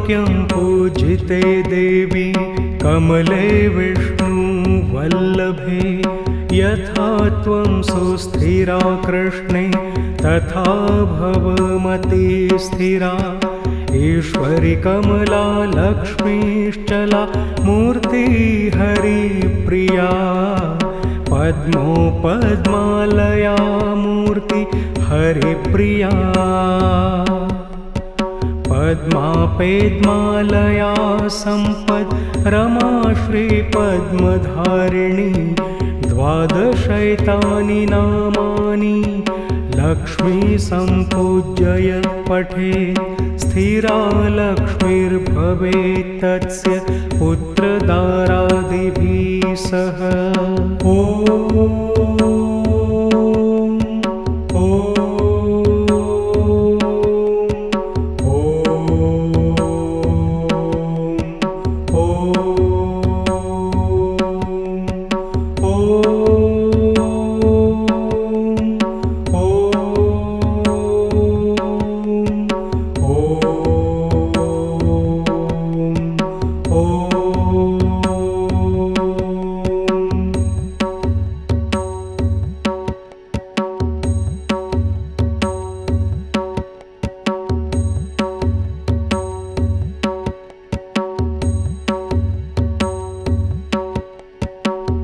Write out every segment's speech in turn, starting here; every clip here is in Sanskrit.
त्रैलोक्यं पूजिते देवी कमले विष्णुवल्लभे। यथा त्वं सुस्थिरा कृष्णे तथा भव मति स्थिरा। ईश्वरी कमला लक्ष्मीश्चला मूर्ति हरिप्रिया। पद्मो पद्मालया मूर्ति हरिप्रिया। पद्मा पेद्मालया सम्पद् रमा श्रीपद्मधारिणी। द्वादशैतानि नामानि लक्ष्मी सम्पूज्य पठेत्। स्थिरा लक्ष्मीर्भवेत् तस्य पुत्रदारादिभिः सह।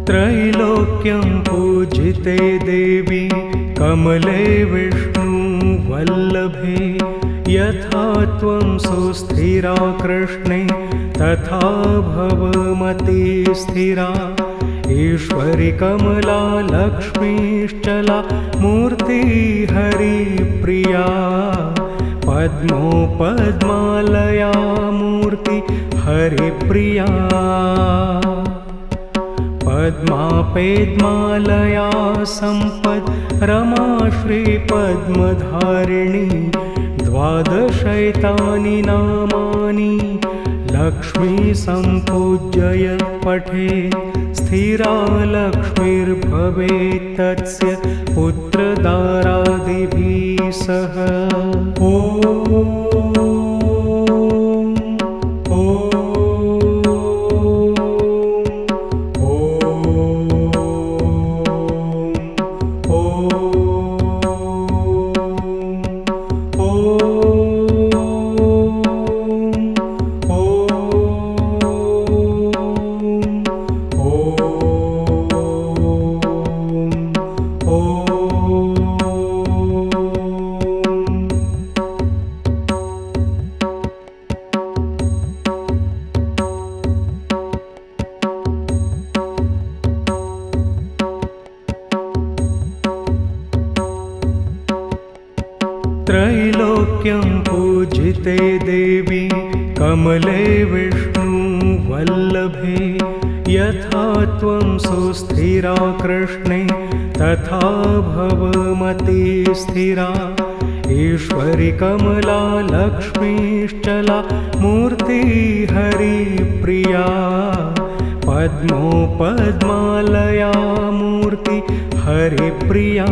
त्रैलोक्यं पूजिते देवी कमले विष्णुवल्लभे। यथा त्वं सुस्थिरा कृष्णे तथा भव मति स्थिरा। ईश्वरी कमला लक्ष्मीश्चला मूर्ति हरिप्रिया। पद्मो पद्मालया मूर्ति हरिप्रिया। पद्मा पेद्मालया सम्पद् रमा श्रीपद्मधारिणी। द्वादशैतानि नामानि लक्ष्मी सम्पूज्य पठेत्। स्थिरा लक्ष्मीर्भवेत् तस्य पुत्रदारादिभिः सह। त्रैलोक्यं पूजिते देवी कमले विष्णुवल्लभे। यथा त्वं सुस्थिरा कृष्णे तथा भव मति स्थिरा। ईश्वरी कमला लक्ष्मीश्चला मूर्ति हरिप्रिया। पद्मो पद्मालया मूर्ति हरिप्रिया।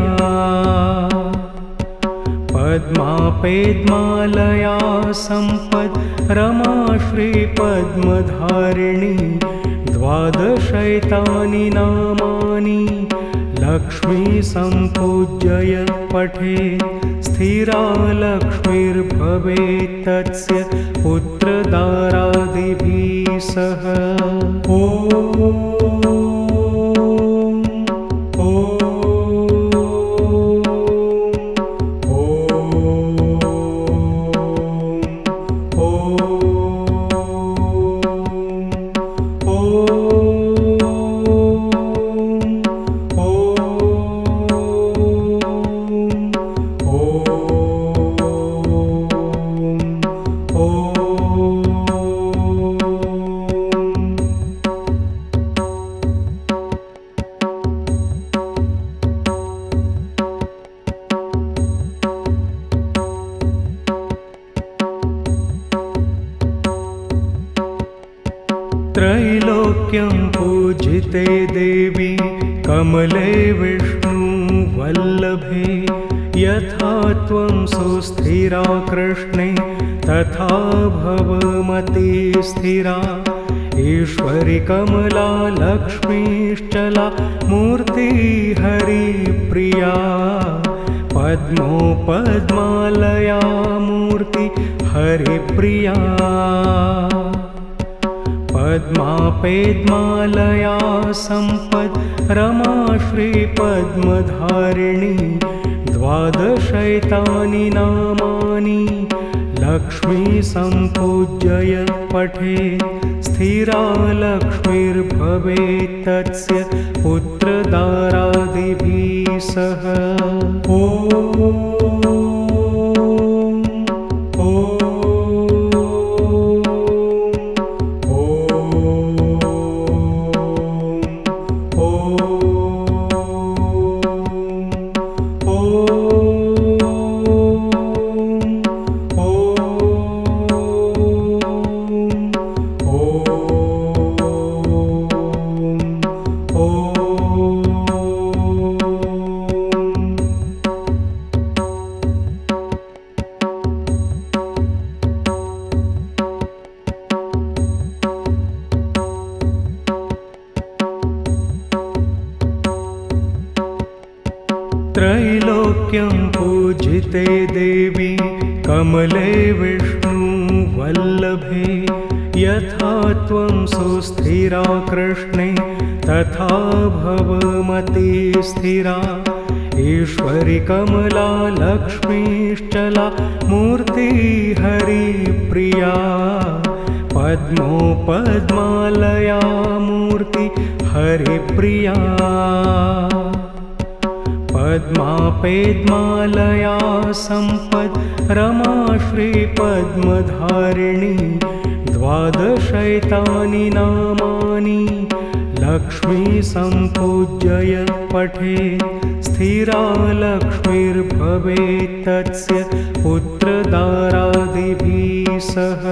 पद्मा पेद्मालया सम्पद् रमा श्रीपद्मधारिणी। द्वादशैतानि नामानि लक्ष्मी सम्पूज्य पठेत्। स्थिरा लक्ष्मीर्भवेत् तस्य पुत्रदारादिभिः सह। त्रैलोक्यं पूजिते देवी कमले विष्णुवल्लभे। यथा त्वं सुस्थिरा कृष्णे तथा भव मति स्थिरा ईश्वरि कमला लक्ष्मीश्चला मूर्ति हरिप्रिया पद्मो पद्मालया मूर्ति हरिप्रिया पद्मा पेद्मालया सम्पद् रमा श्रीपद्मधारिणी द्वादशैतानि नामानि लक्ष्मी सम्पूज्य पठे स्थिरा लक्ष्मीर्भवेत् तस्य पुत्रदारादिभिः सह त्रैलोक्यं पूजिते देवी कमले विष्णुवल्लभे यथा त्वं सुस्थिरा कृष्णे तथा भव मति स्थिरा ईश्वरि कमला लक्ष्मीश्चला मूर्ति हरिप्रिया पद्मो पद्मालया मूर्ति हरिप्रिया पद्मा पेद्मालया सम्पद् रमा श्रीपद्मधारिणी द्वादशैतानि नामानि लक्ष्मी सम्पूज्य पठे स्थिरा लक्ष्मीर्भवेत् तस्य पुत्रदारादिभिः सह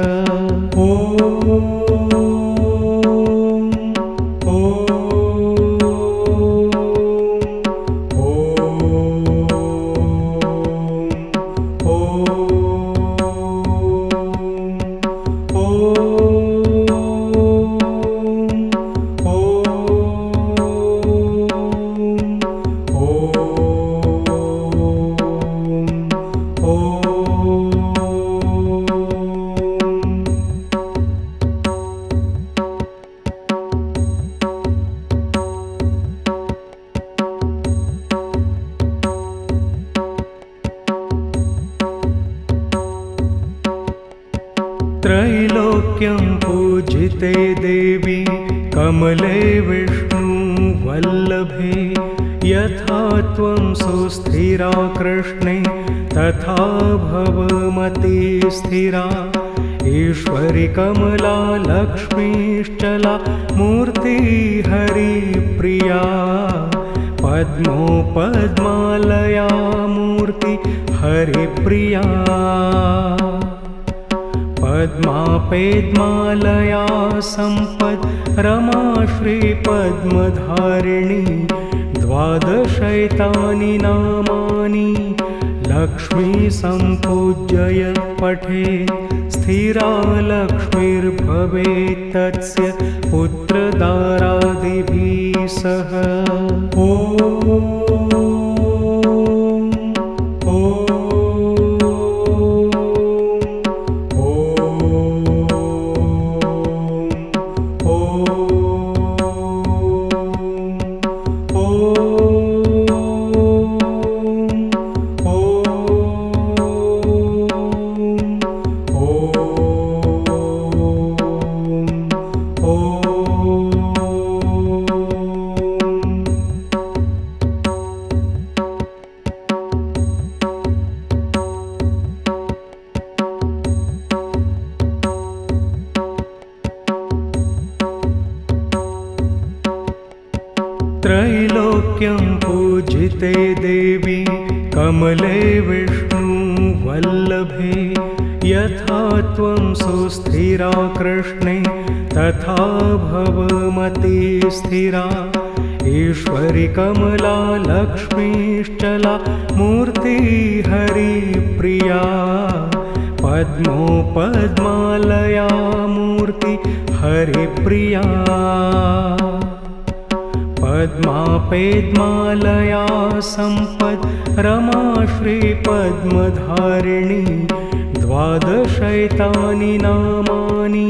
त्रैलोक्यं पूजिते देवी कमले विष्णुवल्लभे यथा त्वं सुस्थिरा कृष्णे तथा भव मति स्थिरा ईश्वरि कमला लक्ष्मीश्चला मूर्ति हरिप्रिया पद्मो पद्मालया मूर्ति हरिप्रिया पद्मा पेद्मालया सम्पद् रमा श्रीपद्मधारिणी द्वादशैतानि नामानि लक्ष्मी सम्पूज्य पठे स्थिरा लक्ष्मीर्भवेत् तस्य पुत्रदारादिभिः सह त्रैलोक्यं पूजिते देवी कमले विष्णुवल्लभे यथा त्वं सुस्थिरा कृष्णे तथा भव मति स्थिरा ईश्वरी कमला लक्ष्मीश्चला मूर्ति हरिप्रिया पद्मो पद्मालया मूर्ति हरिप्रिया पद्मापेद्मालया सम्पद् रमा श्रीपद्मधारिणी द्वादशैतानि नामानि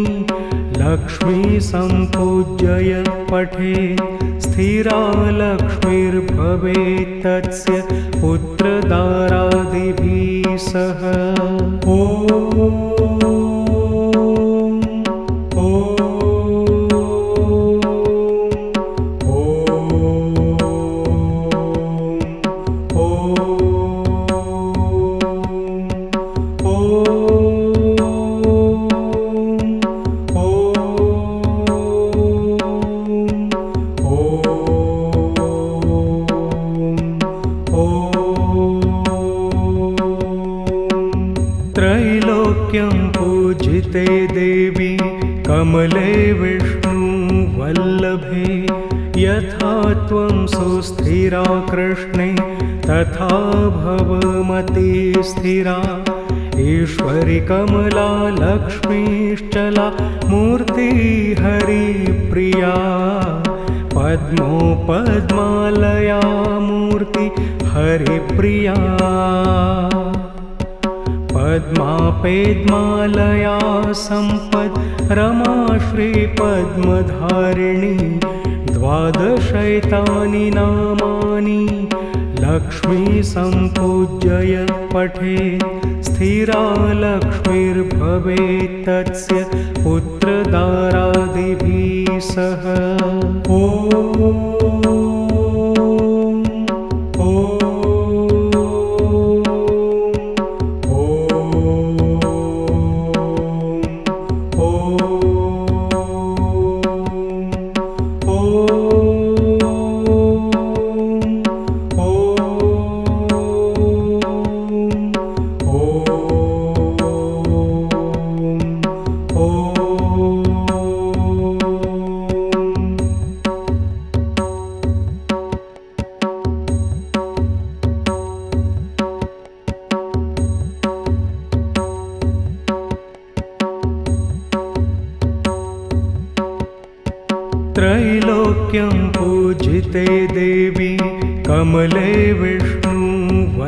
लक्ष्मी सम्पूज्य पठेत् स्थिरा लक्ष्मीर्भवेत् तस्य पुत्रदारादिभिः सह। त्रैलोक्यं पूजिते देवी कमले विष्णुवल्लभे यथा त्वं सुस्थिरा कृष्णे तथा भव मति स्थिरा ईश्वरी कमला लक्ष्मीश्चला मूर्ति हरिप्रिया पद्मो पद्मालया मूर्ति हरिप्रिया पद्मापेद्मालया सम्पद् रमा श्रीपद्मधारिणी द्वादशैतानि नामानि लक्ष्मी सम्पूज्य पठेत् स्थिरा लक्ष्मीर्भवेत् तस्य पुत्रदारादिभिः सह। त्रैलोक्यं पूजिते देवी कमले विष्णुवल्लभे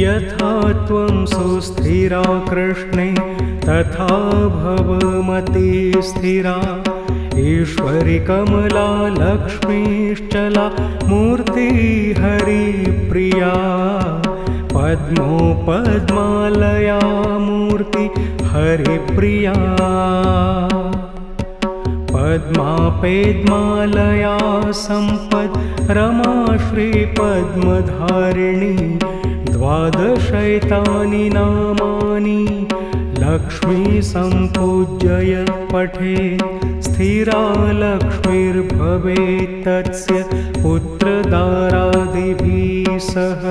यथा त्वं सुस्थिरा कृष्णे तथा भव मति स्थिरा ईश्वरी कमला लक्ष्मीश्चला मूर्ति हरिप्रिया पद्मो पद्मालया मूर्ति हरिप्रिया पद्मापेद्मालया सम्पद् रमा श्रीपद्मधारिणी द्वादशैतानि नामानि लक्ष्मी सम्पूज्य पठेत् स्थिरा लक्ष्मीर्भवेत् तस्य पुत्रदारादिभिः सह।